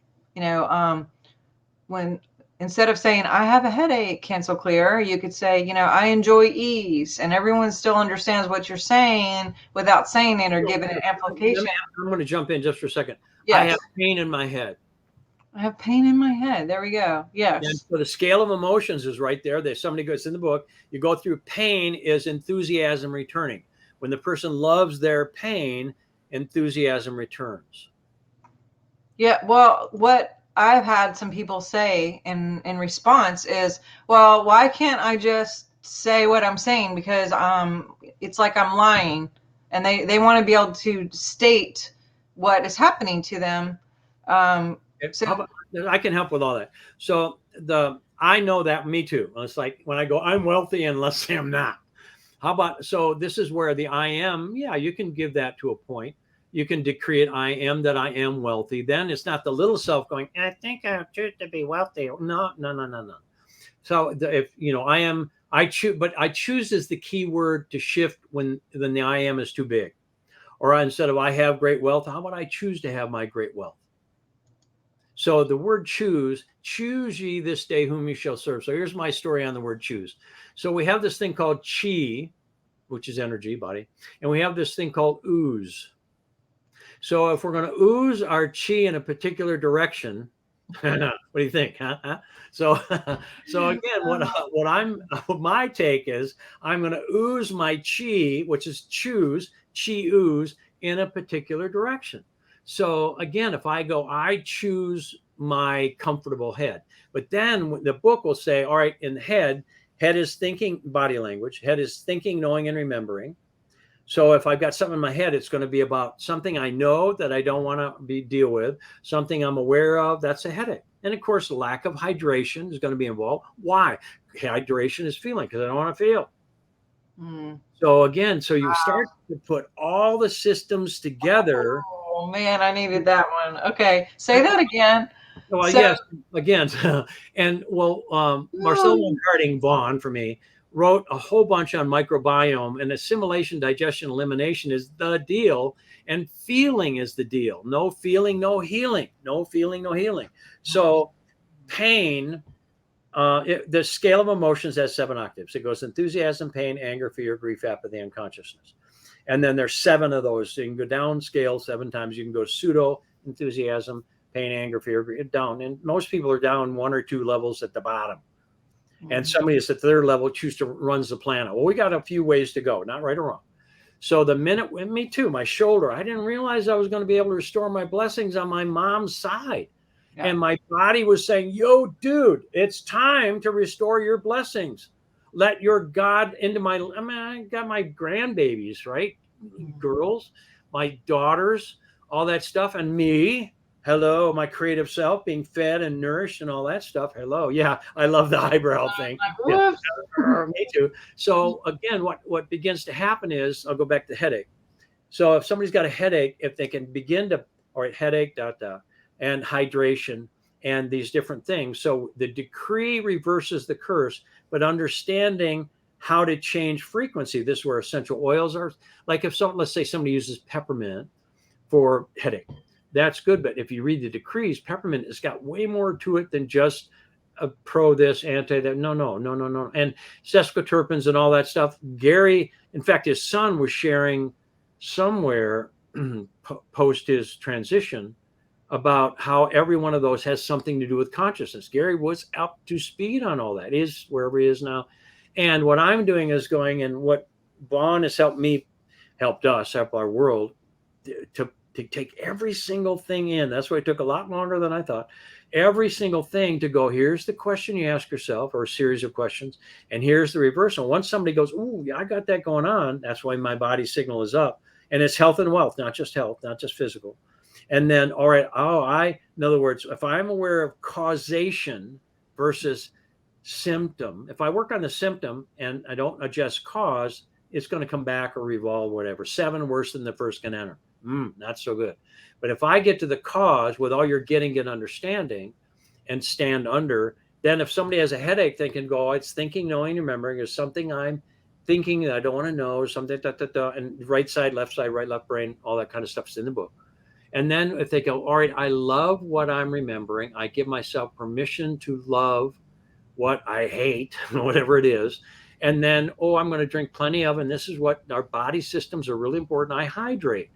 When instead of saying I have a headache, cancel clear, you could say, I enjoy ease, and everyone still understands what you're saying without saying it or giving it amplification. I'm going to jump in just for a second. Yes. I have pain in my head. I have pain in my head. There we go. Yes. And so the scale of emotions is right there. There's somebody goes in the book. You go through pain is enthusiasm returning. When the person loves their pain, enthusiasm returns. Yeah. Well, what I've had some people say in response is, well, why can't I just say what I'm saying? Because it's like I'm lying, and they want to be able to state what is happening to them. So I can help with all that. So I know that, me too. It's like when I go, I'm wealthy, and let's say I'm not. How about, so this is where the I am, yeah, you can give that to a point. You can decree it, I am that I am wealthy. Then it's not the little self going, I think I choose to be wealthy. No. So if, I choose, but I choose is the key word to shift when the I am is too big. Or instead of I have great wealth, how about I choose to have my great wealth? So the word choose ye this day whom you shall serve. So here's my story on the word choose. So we have this thing called chi, which is energy, body, and we have this thing called ooze. So if we're going to ooze our chi in a particular direction, what do you think? Huh? So again, what my take is, I'm going to ooze my chi, which is choose, chi ooze, in a particular direction. So again, if I go, I choose my comfortable head. But then the book will say, all right, in the head is thinking, body language. Head is thinking, knowing, and remembering. So if I've got something in my head, it's going to be about something I know that I don't want to deal with, something I'm aware of. That's a headache. And of course, lack of hydration is going to be involved. Why? Hydration is feeling, because I don't want to feel. So again, so you start to put all the systems together. Oh man, I needed that one. Okay, say that again. Well, yes, again, and Marcella Harding Vaughn, for me, wrote a whole bunch on microbiome, and assimilation, digestion, elimination is the deal, and feeling is the deal. No feeling, no healing. No feeling, no healing. So pain, the scale of emotions has 7 octaves. It goes enthusiasm, pain, anger, fear, grief, apathy, unconsciousness. And then there's 7 of those. So you can go down scale 7 times. You can go pseudo enthusiasm, pain, anger, fear, grief, down. And most people are down 1 or 2 levels at the bottom. And somebody is at the 3rd level, runs the planet. Well, we got a few ways to go, not right or wrong. So the minute, me too, my shoulder, I didn't realize I was going to be able to restore my blessings on my mom's side. Yeah. And my body was saying, yo, dude, it's time to restore your blessings. Let your God into I got my grandbabies, right? Girls, my daughters, all that stuff. And me, hello, my creative self being fed and nourished and all that stuff. Hello. Yeah, I love the eyebrow thing. Yeah. Me too. So again, what begins to happen is, I'll go back to headache. So if somebody's got a headache, if they can begin to, or headache, and hydration and these different things. So the decree reverses the curse, but understanding how to change frequency. This is where essential oils are. Like if let's say somebody uses peppermint for headache, that's good. But if you read the decrees, peppermint has got way more to it than just a pro this, anti that. No. And sesquiterpenes and all that stuff. Gary, in fact, his son was sharing somewhere post his transition about how every one of those has something to do with consciousness. Gary was up to speed on all that, is wherever he is now. And what I'm doing is going, and what Vaughn has helped us, help our world to take every single thing in. That's why it took a lot longer than I thought. Every single thing to go, here's the question you ask yourself, or a series of questions, and here's the reversal. Once somebody goes, ooh, yeah, I got that going on, that's why my body signal is up. And it's health and wealth, not just health, not just physical. And then, all right, in other words, if I'm aware of causation versus symptom, if I work on the symptom and I don't adjust cause, it's going to come back or revolve, whatever. 7 worse than the first can enter. Not so good. But if I get to the cause with all your getting and understanding and stand under, then if somebody has a headache, they can go, it's thinking, knowing, remembering. There's something I'm thinking that I don't want to know, or something, and right side, left, left brain, all that kind of stuff is in the book. And then if they go, all right, I love what I'm remembering. I give myself permission to love what I hate, whatever it is. And then, I'm going to drink plenty of, and this is what our body systems are really important. I hydrate.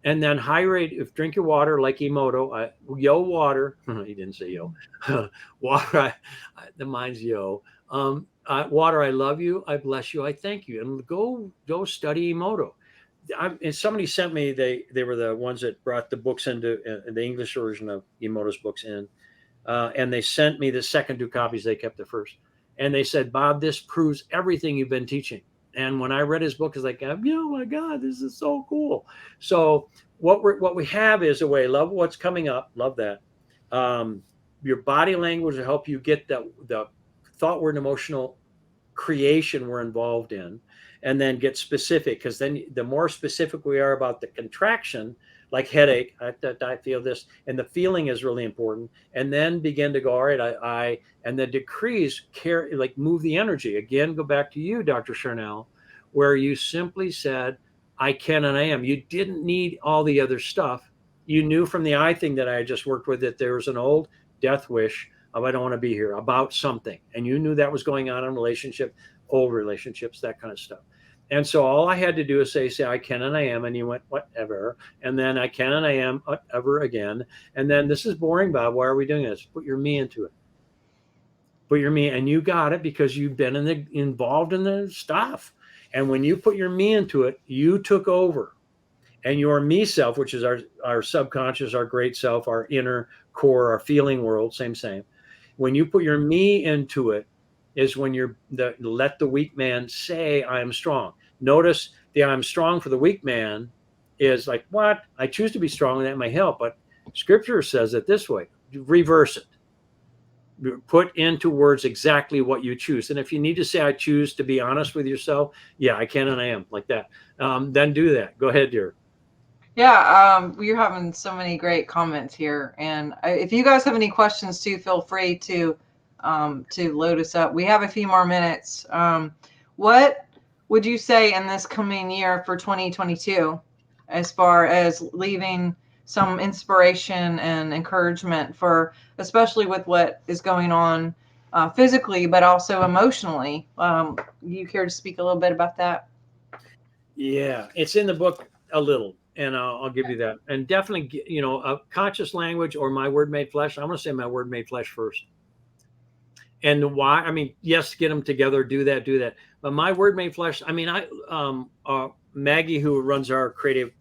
And then hydrate, drink your water like Emoto. Yo water. He didn't say yo. Water, the mind's yo. Water, I love you. I bless you. I thank you. And go study Emoto. And somebody sent me, they were the ones that brought the books into the English version of Emoto's books in. And they sent me the second 2 copies. They kept the first. And they said, Bob, this proves everything you've been teaching. And when I read his book, it's like, oh my God, this is so cool. So what we have is a way, love what's coming up, love that. Your body language will help you get the thought, word, and emotional creation we're involved in, and then get specific, because then the more specific we are about the contraction, like headache, I feel this, and the feeling is really important, and then begin to go, all right, and the decrees carry, like move the energy. Again, go back to you, Dr. Sharnael, where you simply said, I can and I am. You didn't need all the other stuff. You knew from the I thing that I just worked with that there was an old death wish of I don't want to be here about something. And you knew that was going on in relationship, old relationships, that kind of stuff. And so all I had to do is say, I can and I am. And you went, whatever. And then I can and I am, whatever again. And then, this is boring, Bob. Why are we doing this? Put your me into it. Put your me. And you got it because you've been involved in the stuff. And when you put your me into it, you took over. And your me self, which is our subconscious, our great self, our inner core, our feeling world, same. When you put your me into it, is when let the weak man say, I am strong. Notice the I'm strong for the weak man is like, what? I choose to be strong, and that may help. But Scripture says it this way: reverse it. Put into words exactly what you choose. And if you need to say, I choose to be honest with yourself, yeah, I can and I am, like that. Then do that. Go ahead, dear. Yeah, we're having so many great comments here, and if you guys have any questions too, feel free to load us up. We have a few more minutes. What would you say in this coming year for 2022, as far as leaving some inspiration and encouragement for, especially with what is going on physically, but also emotionally? You care to speak a little bit about that? Yeah, it's in the book a little, and I'll give you that. And definitely, conscious language or my word made flesh. I'm going to say my word made flesh first. And why? I mean, yes, get them together, do that. But my word made flesh. I mean, Maggie, who runs our creative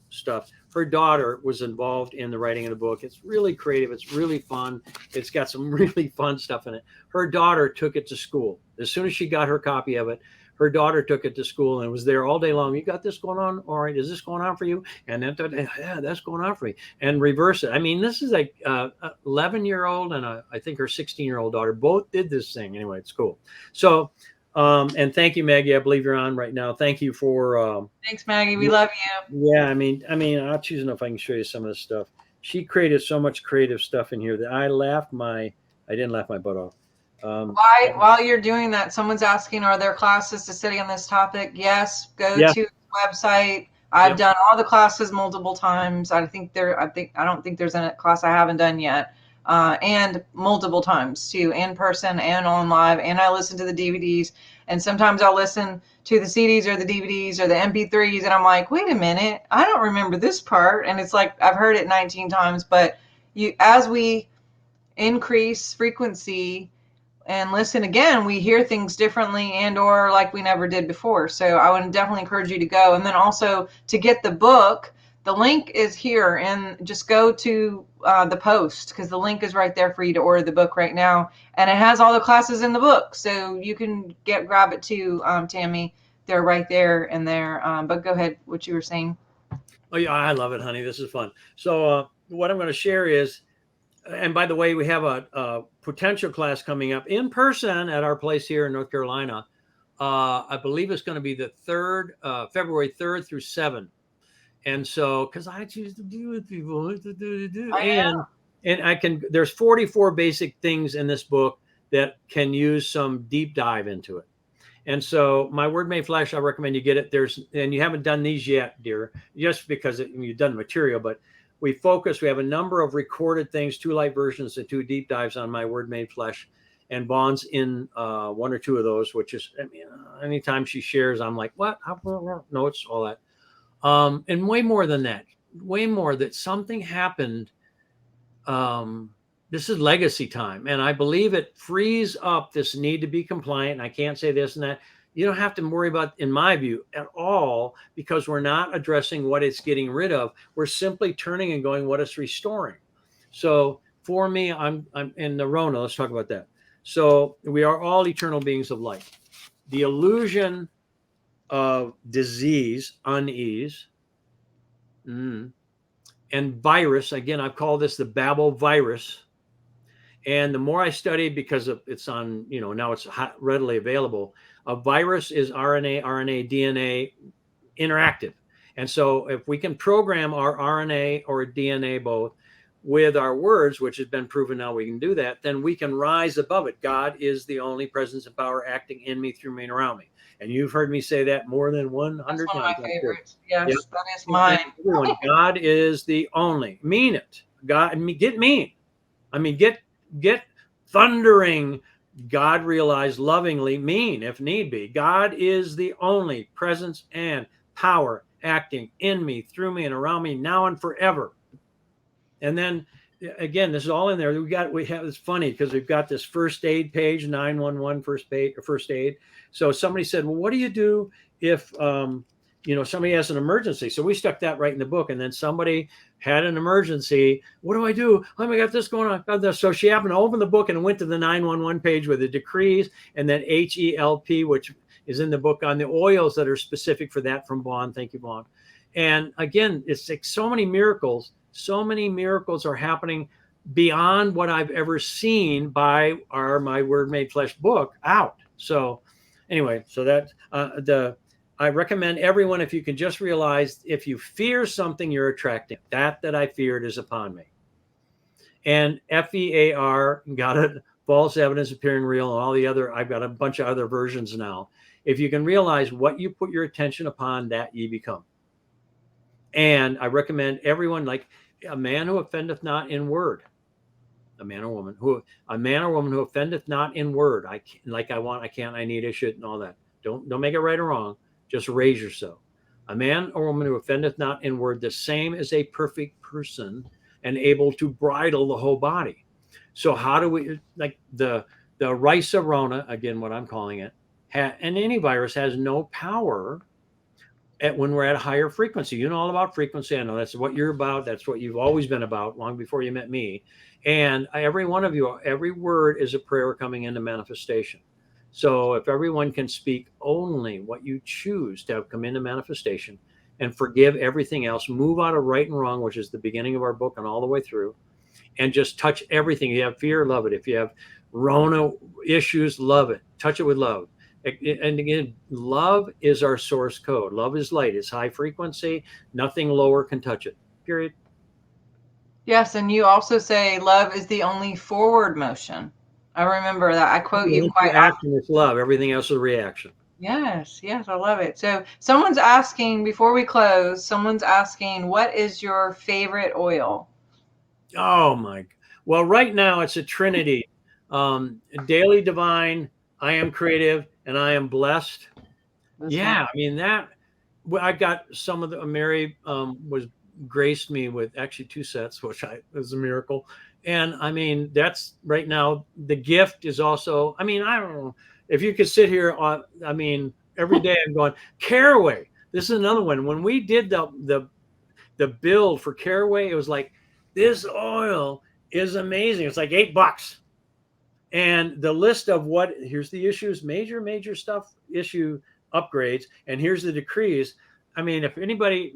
stuff, her daughter was involved in the writing of the book. It's really creative. It's really fun. It's got some really fun stuff in it. Her daughter took it to school. As soon as she got her copy of it, her daughter took it to school and was there all day long. You got this going on? All right. Is this going on for you? And then, yeah, that's going on for me. And reverse it. I mean, this is like 11-year-old and I think her 16-year-old daughter both did this thing. Anyway, it's cool. So, and thank you, Maggie. I believe you're on right now. Thank you for. Thanks, Maggie. We love you. Yeah, I mean, I'll choose if I can show you some of this stuff. She created so much creative stuff in here that I didn't laugh my butt off. While you're doing that, someone's asking, are there classes to study on this topic? Yes, go to the website. I've done all the classes multiple times. I don't think there's a class I haven't done yet. and multiple times too, in person and on live. And I listen to the DVDs, and sometimes I'll listen to the CDs or the DVDs or the MP3s, and I'm like, wait a minute, I don't remember this part. And it's like I've heard it 19 times, but as we increase frequency and listen again, we hear things differently and or like we never did before. So I would definitely encourage you to go. And then also to get the book, the link is here, and just go to the post, because the link is right there for you to order the book right now, and it has all the classes in the book, so you can grab it too, Tammy. They're right there in there. But go ahead, what you were saying. Oh yeah, I love it, honey. This is fun. So what I'm going to share is, and by the way, we have a potential class coming up in person at our place here in North Carolina. I believe it's going to be the February 3rd through 7th. And so, because I choose to be with people, and I can, there's 44 basic things in this book that can use some deep dive into it. And so my Word Made Flesh, I recommend you get it. And you haven't done these yet, dear, just because you've done the material, but we have a number of recorded things, 2 light versions and 2 deep dives on my Word Made Flesh, and Vaughn's in 1 or 2 of those, which is, anytime she shares, I'm like, what? Notes, all that. And way more than that, that something happened. This is legacy time. And I believe it frees up this need to be compliant. And I can't say this and that. You don't have to worry about, in my view, at all, because we're not addressing what it's getting rid of. We're simply turning and going what it's restoring. So for me, I'm in the Rona. Let's talk about that. So we are all eternal beings of light. The illusion of disease, unease, and virus. Again, I've called this the Babel virus. And the more I study, because it's on, now it's readily available, a virus is RNA, DNA interactive. And so if we can program our RNA or DNA both with our words, which has been proven now we can do that, then we can rise above it. God is the only presence and power acting in me, through me, and around me. And you've heard me say that more than 100 That's one times. of my favorites. Yes, yep. That is mine. Everyone, God is the only. Mean it. God, get mean. I mean, get thundering, God realized lovingly mean if need be. God is the only presence and power acting in me, through me, and around me, now and forever. And then again, this is all in there. It's funny because we've got this first aid page, 911 first aid. So somebody said, well, what do you do if somebody has an emergency? So we stuck that right in the book. And then somebody had an emergency. What do I do? Oh my God, this going on. So she happened to open the book and went to the 911 page with the decrees, and then HELP, which is in the book, on the oils that are specific for that, from Vaughn. Thank you, Vaughn. And again, it's like so many miracles are happening beyond what I've ever seen by my Word Made Flesh book out. So anyway, so that I recommend everyone, if you can just realize, if you fear something, you're attracting that I feared is upon me. And FEAR, got it, false evidence appearing real, and all the other, I've got a bunch of other versions now. If you can realize what you put your attention upon, that ye become. And I recommend everyone, like a man who offendeth not in word, a man or woman who offendeth not in word. I can't, I need, I should, and all that. Don't make it right or wrong. Just raise yourself. A man or woman who offendeth not in word, the same as a perfect person, and able to bridle the whole body. So how do we, like the Rhizarona, again, what I'm calling it, and any virus has no power when we're at a higher frequency. You know all about frequency. I know that's what you're about. That's what you've always been about long before you met me. And every one of you, every word is a prayer coming into manifestation. So if everyone can speak only what you choose to have come into manifestation, and forgive everything else, move out of right and wrong, which is the beginning of our book and all the way through, and just touch everything. You have fear, love it. If you have Rona issues, love it. Touch it with love. And again, love is our source code. Love is light. It's high frequency. Nothing lower can touch it. Period. Yes, and you also say love is the only forward motion. I remember that. I quote you quite often. It's love. Everything else is a reaction. Yes, I love it. So someone's asking, before we close, what is your favorite oil? Oh my. Well, right now it's a trinity: daily divine, I am creative, and I am blessed. That's fine. Yeah, I mean that. Well, I got some of the Mary was graced me with actually 2 sets, which I was a miracle. And I mean, that's right now. The gift is also. I mean, I don't know if you could sit here on. I mean, every day I'm going Caraway. This is another one. When we did the build for Caraway, it was like this oil is amazing. It's like $8. And the list of what here's the issues, major stuff, issue upgrades, and here's the decrees. I mean, if anybody,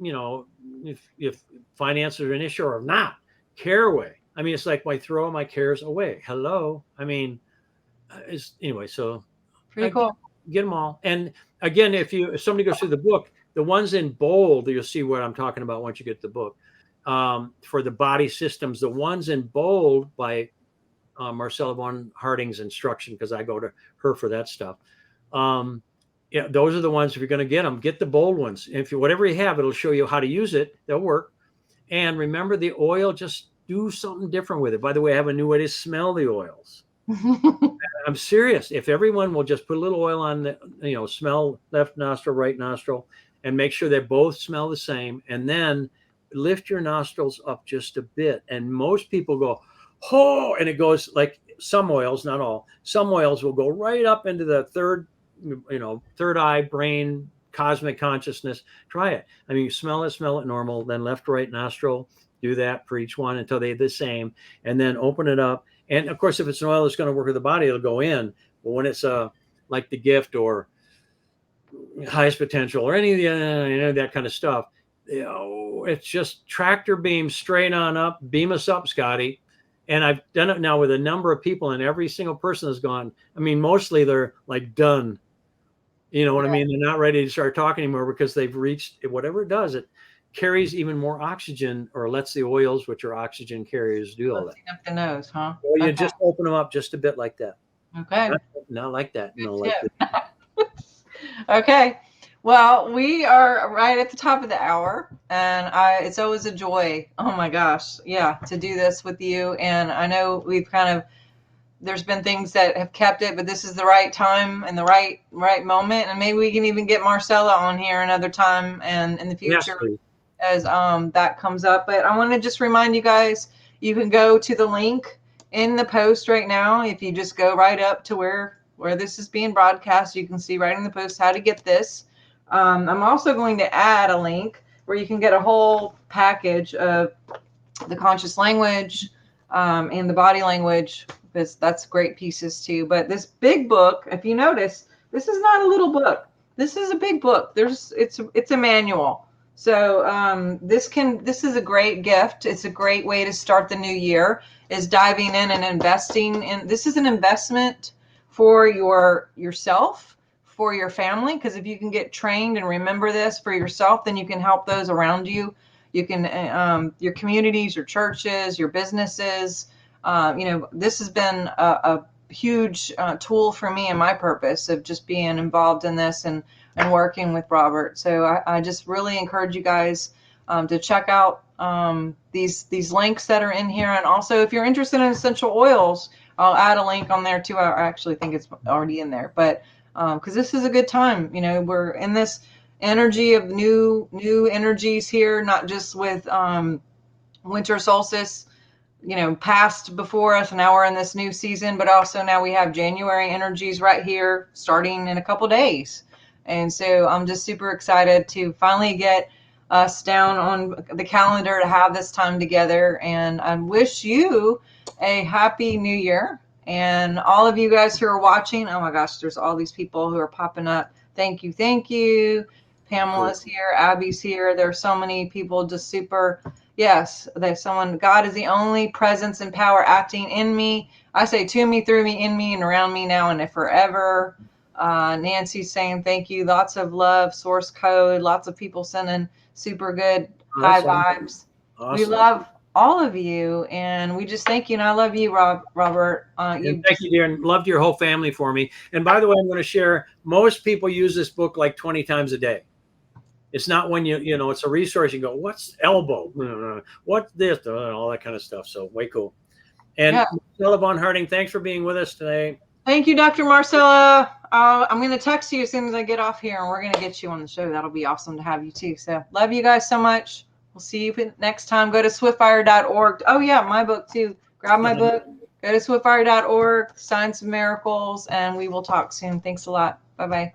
if finances are an issue or not, Caraway. I mean, it's like why throw my cares away. Hello. I mean, anyway. So Pretty I cool. get them all. And again, if somebody goes through the book, the ones in bold, you'll see what I'm talking about once you get the book. For the body systems, the ones in bold by Marcella von Harding's instruction, because I go to her for that stuff. Yeah, those are the ones. If you're going to get them, get the bold ones. If you whatever you have, it'll show you how to use it. They'll work. And remember, the oil, just do something different with it. By the way, I have a new way to smell the oils. I'm serious. If everyone will just put a little oil on the, smell left nostril, right nostril, and make sure they both smell the same, and then lift your nostrils up just a bit. And most people go, oh, and it goes like some oils, not all. Some oils will go right up into the third eye, brain, cosmic consciousness. Try it. I mean, you smell it normal, then left, right nostril. Do that for each one until they're the same, and then open it up. And of course, if it's an oil that's going to work with the body, it'll go in. But when it's like the gift or highest potential or any of that kind of stuff, it's just tractor beam straight on up, beam us up, Scotty. And I've done it now with a number of people, and every single person has gone. I mean, mostly they're like done. You know what I mean? They're not ready to start talking anymore because they've reached whatever it does. It carries even more oxygen, or lets the oils, which are oxygen carriers, do all that. Up the nose, huh? Well, you just open them up just a bit like that. Okay. Not like that. No, like that. Okay. Well, we are right at the top of the hour, and it's always a joy. Oh my gosh. Yeah. To do this with you. And I know there's been things that have kept it, but this is the right time and the right moment. And maybe we can even get Marcella on here another time and in the future as that comes up. But I want to just remind you guys, you can go to the link in the post right now. If you just go right up to where this is being broadcast, you can see right in the post how to get this. I'm also going to add a link where you can get a whole package of the conscious language and the body language. That's great pieces too. But this big book, if you notice, this is not a little book. This is a big book. It's a manual. So this is a great gift. It's a great way to start the new year, is diving in and investing in. This is an investment for yourself, for your family, because if you can get trained and remember this for yourself, then you can help those around you. You can your communities, your churches, your businesses. This has been a huge tool for me and my purpose of just being involved in this and working with Robert. So I just really encourage you guys to check out these links that are in here. And also, if you're interested in essential oils, I'll add a link on there too. I actually think it's already in there, but because this is a good time. We're in this energy of new energies here, not just with winter solstice passed before us. Now we're in this new season, but also now we have January energies right here starting in a couple days. And so I'm just super excited to finally get us down on the calendar to have this time together. And I wish you a happy new year. And all of you guys who are watching, oh my gosh, there's all these people who are popping up. Thank you. Thank you. Pamela's here. Abby's here. There's so many people just super. Yes, there's someone. God is the only presence and power acting in me. I say to me, through me, in me, and around me now and forever. Nancy's saying thank you. Lots of love. Source code. Lots of people sending super good high vibes. Awesome. We love all of you, and we just thank you. And I love you, Robert. Thank you, dear, and loved your whole family for me. And by the way, I'm going to share. Most people use this book like 20 times a day. It's not when it's a resource. You go, what's elbow? What's this? All that kind of stuff. So way cool. And Yeah. Marcella von Harding, thanks for being with us today. Thank you, Dr. Marcella. I'm going to text you as soon as I get off here, and we're going to get you on the show. That'll be awesome to have you too. So love you guys so much. We'll see you next time. Go to swiftfire.org. Oh, yeah, my book too. Grab my book. Go to swiftfire.org, Science of Miracles, and we will talk soon. Thanks a lot. Bye-bye.